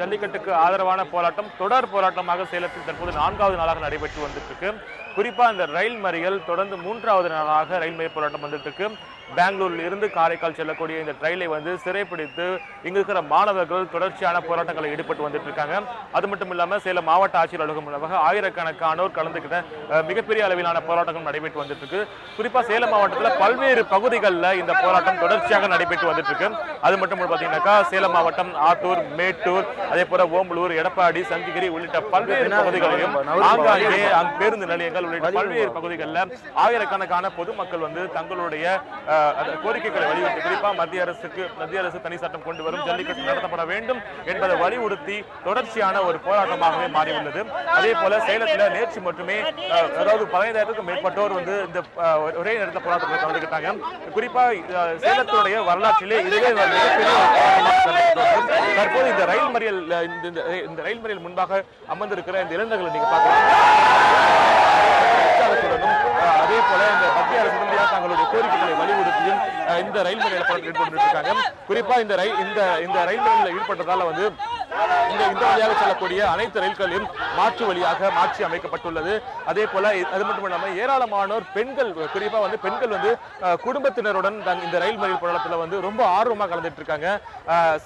ஜல்லிக்கட்டுக்கு ஆதரவான போராட்டம் தொடர் போராட்டமாக சேலத்தில் தற்போது 4வது நாளாக நடைபெற்று வந்துட்டு இருக்கு. குறிப்பா இந்த ரயில் மறியல் தொடர்ந்து 3வது நாளாக ரயில் மறியல் போராட்டம் வந்துட்டு இருக்கு. பெங்களூரில் இருந்து காரைக்கால் செல்லக்கூடிய இந்த ரயிலை சிறைப்பிடித்து இங்க இருக்கிற மாணவர்கள் தொடர்ச்சியான போராட்டங்களில் ஈடுபட்டு வந்துட்டு இருக்காங்க. அது மட்டும் இல்லாம சேலம் மாவட்ட ஆட்சியர் அலுவலகம் மூலமாக ஆயிரக்கணக்கானோர் கலந்துகிட்ட மிகப்பெரிய அளவிலான போராட்டங்கள் நடைபெற்று வந்துட்டு இருக்கு. குறிப்பா சேலம் மாவட்டத்தில் பல்வேறு பகுதிகளில் இந்த போராட்டம் தொடர்ச்சியாக நடைபெற்று வந்துட்டு இருக்கு. அது மட்டும் பாத்தீங்கன்னாக்கா சேலம் மாவட்டம் ஆத்தூர், மேட்டூர், அதே போல ஓம்பலூர், எடப்பாடி, சந்திகிரி உள்ளிட்ட பல்வேறு பகுதிகளிலும் ஆங்காங்கே பேருந்து நிலையங்கள் உள்ளிட்ட பல்வேறு பகுதிகளில் ஆயிரக்கணக்கான பொதுமக்கள் தங்களுடைய கோரிக்கைகளை வலியுறுத்தி குறிப்பா மத்திய அரசு தனி சட்டம் கொண்டு வரும், ஜல்லிக்கட்டு நடத்தப்பட வேண்டும் என்பதை வலியுறுத்தி தொடர்ச்சியான ஒரு போராட்டமாகவே மாறியுள்ளது. அதே போல சேலத்தில் நேற்று மட்டுமே 15,000க்கும் மேற்பட்டோர் இந்த ஒரே நேரத்தில் போராட்டத்தில் கலந்துக்கிட்டாங்க. குறிப்பா சேலத்துடைய வரலாற்றிலே இதுவே தற்போது இந்த ரயில் மறியல் முன்பாக அமர்ந்திருக்கிற இந்த இளைஞர்களை நீங்க பார்க்கலாம். அதே போல இந்த மத்திய அரசு தங்களுடைய கோரிக்கைகளை வலியுறுத்தியும் இந்த ரயில் மறியல் ஈடுபட்டு இருக்காங்க. குறிப்பா இந்த ரயில் மறியலில் ஈடுபட்டதால இந்த வழியாக செல்லக்கூடிய அனைத்து ரயில்களையும் மாற்று வழியாக மாற்றி அமைக்கப்பட்டுள்ளது. அதே போல அது மட்டும் இல்லாமல் ஏராளமானோர் பெண்கள், குறிப்பா பெண்கள் குடும்பத்தினருடன் இந்த ரயில் மறியல் போராட்டத்தில் ரொம்ப ஆர்வமாக கலந்துட்டு இருக்காங்க.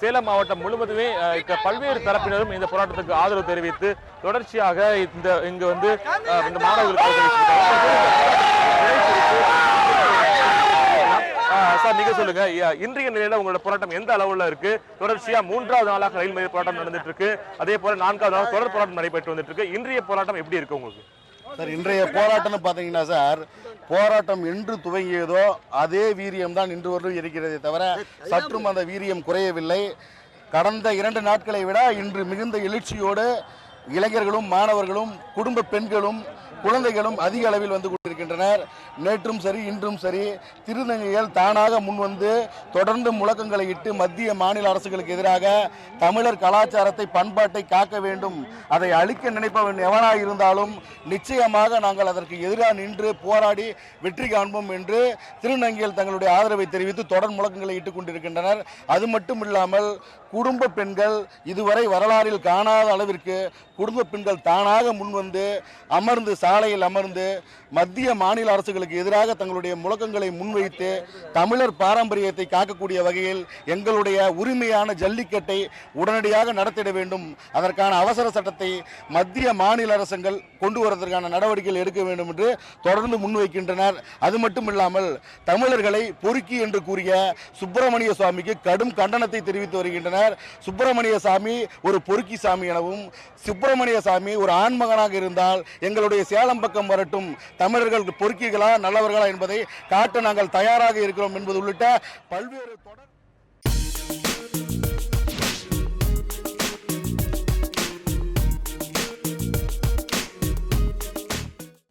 சேலம் மாவட்டம் முழுவதுமே பல்வேறு தரப்பினரும் இந்த போராட்டத்துக்கு ஆதரவு தெரிவித்து தொடர்ச்சியாக இங்கு இந்த மாணவர்களுக்கு சார், நீங்க சொல்லுங்க, இன்றைய நிலையில உங்களோட போராட்டம் எந்த அளவுல இருக்கு? தொடர்ச்சியா 3வது நாளாக ரயில் மறியல் போராட்டம் நடந்துட்டு இருக்கு. அதே போல 4வது நாள் தொடர் போராட்டம் நடைபெற்று வந்துட்டு இருக்கு. இன்றைய போராட்டம் எப்படி இருக்கு உங்களுக்கு? சார், இன்றைய போராட்டம்னு பாத்தீங்கன்னா சார், போராட்டம் என்று துவங்கியதோ அதே வீரியம் தான் இன்று வரலும் இருக்கிறதே தவிர சற்றும் அந்த வீரியம் குறையவில்லை. கடந்த 2 நாட்களை விட இன்று மிகுந்த எழுச்சியோடு இளைஞர்களும் மாணவர்களும் குடும்ப பெண்களும் குழந்தைகளும் அதிக அளவில் வந்து கொண்டிருக்கின்றனர். நேற்றும் சரி இன்றும் சரி திருநங்கைகள் தானாக முன்வந்து தொடர்ந்து முழக்கங்களை இட்டு மத்திய மாநில அரசுகளுக்கு எதிராக தமிழர் கலாச்சாரத்தை பண்பாட்டை காக்க வேண்டும், அதை அழிக்க நினைப்பவன் எவனாக இருந்தாலும் நிச்சயமாக நாங்கள் அதற்கு எதிராக நின்று போராடி வெற்றி காண்போம் என்று திருநங்கைகள் தங்களுடைய ஆதரவை தெரிவித்து தொடர் முழக்கங்களை இட்டுக் கொண்டிருக்கின்றனர். அது மட்டும் இல்லாமல் குடும்ப பெண்கள் இதுவரை வரலாறில் காணாத அளவிற்கு குடும்ப பெண்கள் தானாக முன்வந்து அமர்ந்து சாலையில் அமர்ந்து மத்திய மாநில அரசுகளுக்கு எதிராக தங்களுடைய முழக்கங்களை முன்வைத்து தமிழர் பாரம்பரியத்தை காக்கக்கூடிய வகையில் எங்களுடைய உரிமையான ஜல்லிக்கட்டை உடனடியாக நடத்திட வேண்டும், அதற்கான அவசர சட்டத்தை மத்திய மாநில அரசுகள் கொண்டு வருவதற்கான நடவடிக்கைகள் எடுக்க வேண்டும் என்று தொடர்ந்து முன்வைக்கின்றனர். அது மட்டும் இல்லாமல் தமிழர்களை பொறுக்கி என்று கூறிய சுப்பிரமணிய சுவாமிக்கு கடும் கண்டனத்தை தெரிவித்து வருகின்றனர். சுப்பிரமணிய சாமி ஒரு பொறுக்கி சாமி எனவும் சுப்பிரமணிய சாமி ஒரு ஆண்மகனாக இருந்தால் எங்களுடைய சேலம் பக்கம் வரட்டும், தமிழர்கள் பொறுக்கிகளா நல்லவர்களா என்பதை காட்ட நாங்கள் தயாராக இருக்கிறோம் என்பது உள்ளிட்ட பல்வேறு தொடர்